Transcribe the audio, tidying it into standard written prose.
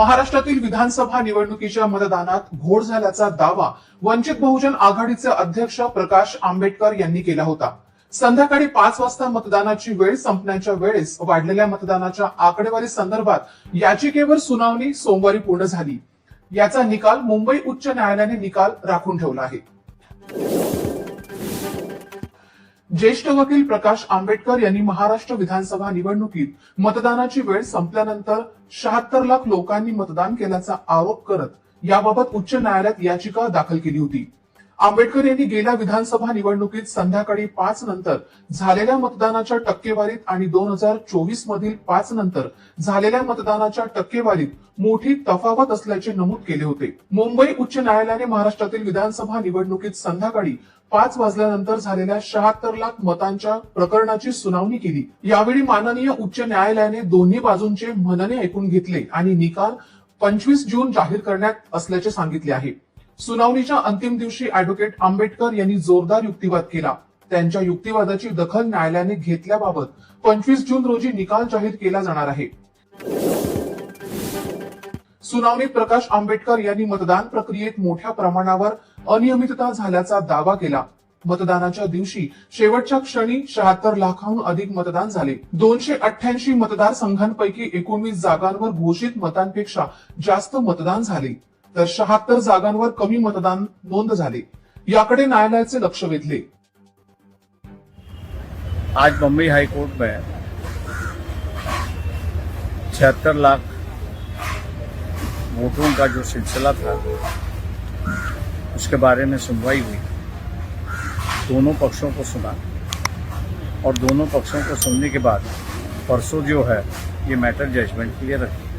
महाराष्ट्रातील विधानसभा निवडणुकीच्या मतदानात घोळ झाल्याचा दावा वंचित बहुजन आघाडीचे अध्यक्ष प्रकाश आंबेडकर यांनी केला होता। संध्याकाळी 5 वाजता मतदानाची वेळ संपण्याच्या वेळेस वाढलेल्या मतदानाच्या आकडेवारी संदर्भात याचिकेवर सुनावणी सोमवारी पूर्ण झाली। याचा निकाल मुंबई उच्च न्यायालयाने निकाल राखून ठेवला आहे। ज्येष्ठ वकील प्रकाश आंबेडकर यांनी महाराष्ट्र विधानसभा निवडणुकीत मतदानाची वेळ संपल्यानंतर 76 लाख लोकांनी मतदान केल्याचा आरोप करत याबाबत उच्च न्यायालयात याचिका दाखल केली होती। आंबेडकर यांनी गेल्या विधानसभा निवडणुकीत संध्याकाळी 5 नंतर झालेल्या मतदानाच्या टक्केवारीत आणि 2024 मधील 5 नंतर झालेल्या मतदानाच्या टक्केवारीत मोठी तफावत असल्याचे नमूद केले होते। मुंबई उच्च न्यायालयाने महाराष्ट्रातील विधानसभा निवडणुकीत संध्याकाळी 5 वाजल्यानंतर झालेल्या 76 लाख मतांच्या प्रकरणाची सुनावणी केली। यावेळी माननीय उच्च न्यायालयाने दोन्ही बाजूंचे म्हणणे ऐकून घेतले आणि निकाल 25 जून जाहीर करण्यात असल्याचे सांगितले आहे। सुनावणीच्या अंतिम दिवशी ऍडव्होकेट आंबेडकर यांनी जोरदार युक्तिवाद केला। त्यांच्या युक्तिवादाची दखल न्यायालयाने घेतल्याबाबत 25 जून रोजी निकाल जाहीर केला जाणार आहे। सुनावणीत प्रकाश आंबेडकर यांनी मतदान प्रक्रियेत मोठ्या प्रमाणावर अनियमितता झाल्याचा दावा केला। मतदानाच्या दिवशी शेवटच्या क्षणी 76 लाखांहून अधिक मतदान झाले। 288 मतदारसंघांपैकी 19 जागांवर घोषित मतांपेक्षा जास्त मतदान झाले, तर 76 जागांवर कमी मतदान नोंद झाले। याकडे न्यायालयाचे लक्ष वेधले। आज बम्बई हाई कोर्ट में 76 लाख वोटों का जो सिलसिला था उसके बारे में सुनवाई हुई। दोनों पक्षों को सुना और दोनों पक्षों को सुनने के बाद परसों जो है ये मैटर जजमेंट के लिए रखी।